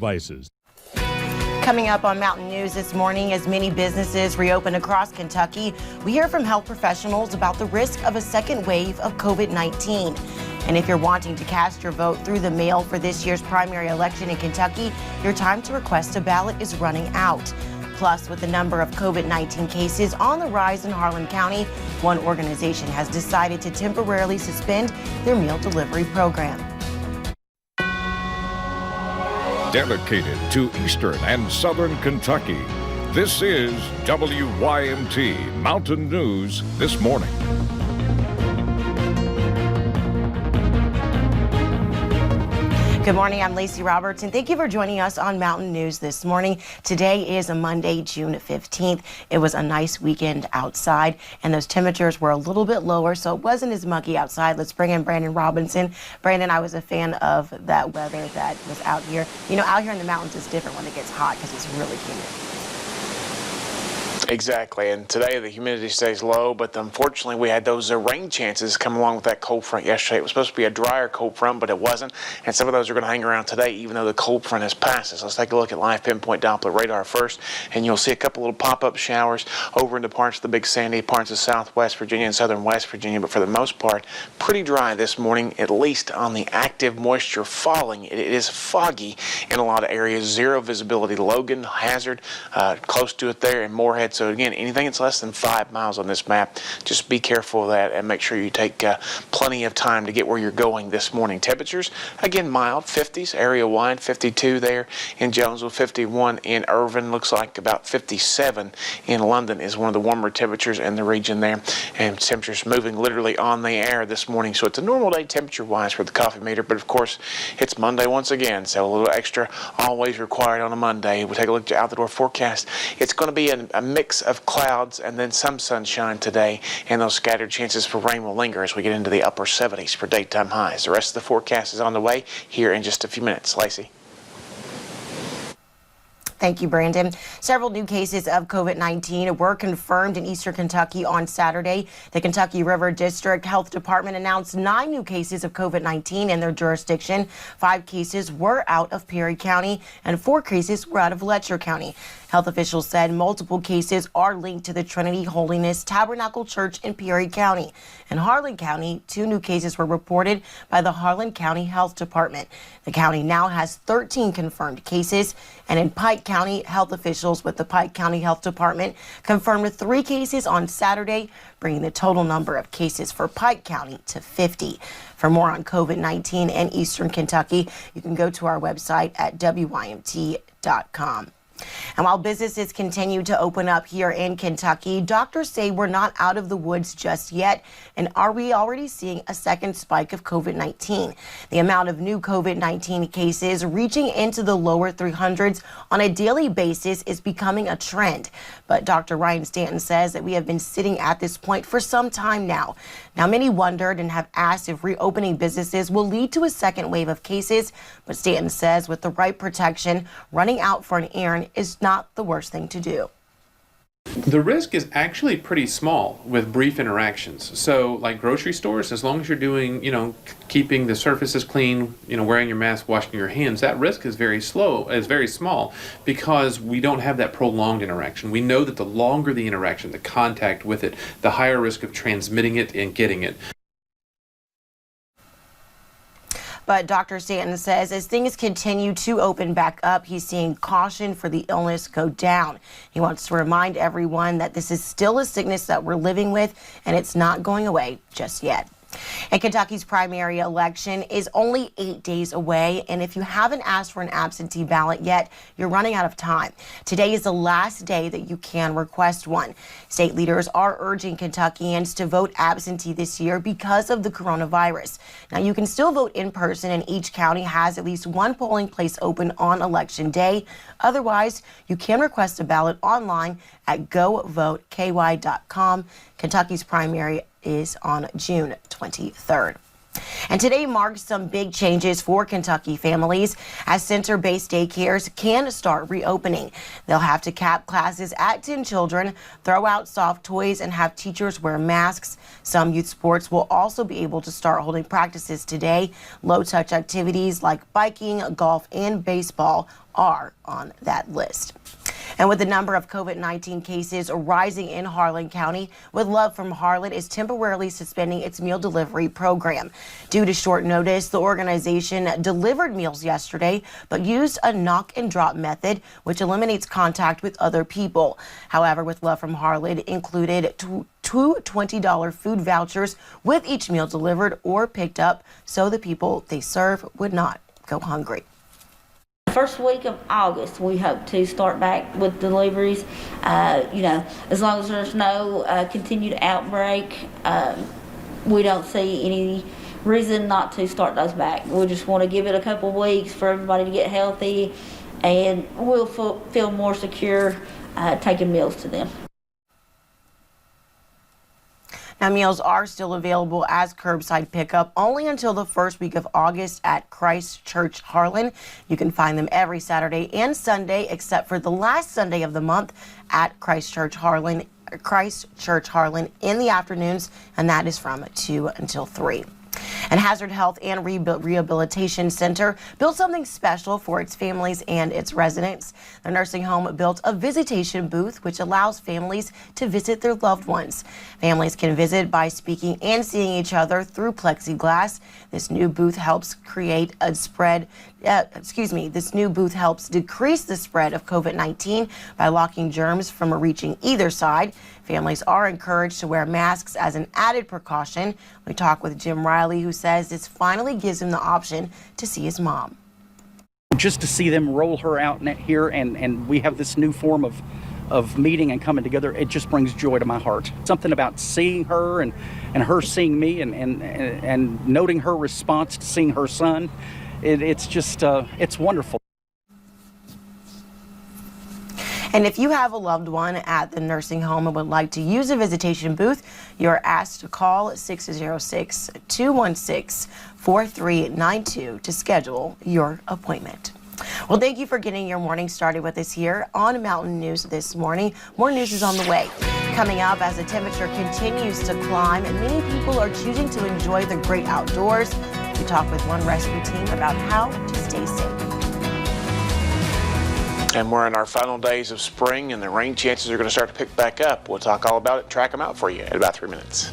devices. Coming up on Mountain News this morning, as many businesses reopen across Kentucky, we hear from health professionals about the risk of a second wave of COVID-19. And if you're wanting to cast your vote through the mail for this year's primary election in Kentucky, your time to request a ballot is running out. Plus, with the number of COVID-19 cases on the rise in Harlan County, one organization has decided to temporarily suspend their meal delivery program. Dedicated to Eastern and Southern Kentucky, this is WYMT Mountain News This Morning. Good morning, I'm Lacey Roberts, and thank you for joining us on Mountain News this morning. Today is a Monday, June 15th. It was a nice weekend outside, and those temperatures were a little bit lower, so it wasn't as muggy outside. Let's bring in Brandon Robinson. Brandon, I was a fan of that weather that was out here. You know, out here in the mountains, it's different when it gets hot because it's really humid. Exactly, and today the humidity stays low, but unfortunately we had those rain chances come along with that cold front yesterday. It was supposed to be a drier cold front, but it wasn't, and some of those are going to hang around today even though the cold front has passed us. Let's take a look at live pinpoint Doppler radar first, and you'll see a couple little pop-up showers over into parts of the Big Sandy, parts of southwest Virginia and southern West Virginia, but for the most part, pretty dry this morning, at least on the active moisture falling. It is foggy in a lot of areas, zero visibility. Logan, Hazard, close to it there, and Moorhead. So again, anything that's less than 5 miles on this map, just be careful of that and make sure you take plenty of time to get where you're going this morning. Temperatures, again, mild, 50s, area-wide, 52 there in Jonesville, 51 in Irvine, looks like about 57 in London is one of the warmer temperatures in the region there, and temperatures moving literally on the air this morning. So it's a normal day temperature-wise for the coffee meter, but of course, it's Monday once again, so a little extra always required on a Monday. We'll take a look at the out-the-door forecast. It's going to be a mix of clouds and then some sunshine today, and those scattered chances for rain will linger as we get into the upper 70s for daytime highs. The rest of the forecast is on the way here in just a few minutes. Lacey. Thank you, Brandon. Several new cases of COVID-19 were confirmed in eastern Kentucky on Saturday. The Kentucky River District Health Department announced 9 new cases of COVID-19 in their jurisdiction. 5 cases were out of Perry County and 4 cases were out of Letcher County. Health officials said multiple cases are linked to the Trinity Holiness Tabernacle Church in Perry County. In Harlan County, 2 new cases were reported by the Harlan County Health Department. The county now has 13 confirmed cases, and in Pike County, health officials with the Pike County Health Department confirmed 3 cases on Saturday, bringing the total number of cases for Pike County to 50. For more on COVID-19 in eastern Kentucky, you can go to our website at WYMT.com. And while businesses continue to open up here in Kentucky, doctors say we're not out of the woods just yet. And are we already seeing a second spike of COVID-19? The amount of new COVID-19 cases reaching into the lower 300s on a daily basis is becoming a trend. But Dr. Ryan Stanton says that we have been sitting at this point for some time now. Now, many wondered and have asked if reopening businesses will lead to a second wave of cases. But Stanton says with the right protection, running out for an errand is not the worst thing to do. The risk is actually pretty small with brief interactions. So like grocery stores, as long as you're doing, keeping the surfaces clean, wearing your mask, washing your hands, that risk is very small because we don't have that prolonged interaction. We know that the longer the interaction, the contact with it, the higher risk of transmitting it and getting it. But Dr. Stanton says as things continue to open back up, he's seeing caution for the illness go down. He wants to remind everyone that this is still a sickness that we're living with, and it's not going away just yet. And Kentucky's primary election is only 8 days away, and if you haven't asked for an absentee ballot yet, you're running out of time. Today is the last day that you can request one. State leaders are urging Kentuckians to vote absentee this year because of the coronavirus. Now, you can still vote in person, and each county has at least one polling place open on Election Day. Otherwise, you can request a ballot online at govoteky.com. Kentucky's primary is on June 23rd. And today marks some big changes for Kentucky families as center-based daycares can start reopening. They'll have to cap classes at 10 children, throw out soft toys, and have teachers wear masks. Some youth sports will also be able to start holding practices today. Low-touch activities like biking, golf, and baseball are on that list. And with the number of COVID-19 cases rising in Harlan County, With Love from Harlan is temporarily suspending its meal delivery program. Due to short notice, the organization delivered meals yesterday, but used a knock and drop method, which eliminates contact with other people. However, With Love from Harlan included two $20 food vouchers with each meal delivered or picked up, so the people they serve would not go hungry. First week of August, we hope to start back with deliveries. As long as there's no continued outbreak, we don't see any reason not to start those back. We just want to give it a couple weeks for everybody to get healthy, and we'll feel more secure taking meals to them. Now, meals are still available as curbside pickup only until the first week of August at Christ Church Harlan. You can find them every Saturday and Sunday except for the last Sunday of the month at Christ Church Harlan in the afternoons, and that is from 2 until 3. And Hazard Health and Rehabilitation Center built something special for its families and its residents. The nursing home built a visitation booth, which allows families to visit their loved ones. Families can visit by speaking and seeing each other through plexiglass. This new booth helps decrease the spread of COVID-19 by locking germs from reaching either side. Families are encouraged to wear masks as an added precaution. We talk with Jim Riley, who says this finally gives him the option to see his mom. Just to see them roll her out here and we have this new form of meeting and coming together, it just brings joy to my heart. Something about seeing her and her seeing me and noting her response to seeing her son. It's just, it's wonderful. And if you have a loved one at the nursing home and would like to use a visitation booth, you're asked to call 606-216-4392 to schedule your appointment. Well, thank you for getting your morning started with us here on Mountain News this morning. More news is on the way. Coming up, as the temperature continues to climb, many people are choosing to enjoy the great outdoors. We talk with one rescue team about how to stay safe. And we're in our final days of spring, and the rain chances are going to start to pick back up. We'll talk all about it, track them out for you in about 3 minutes.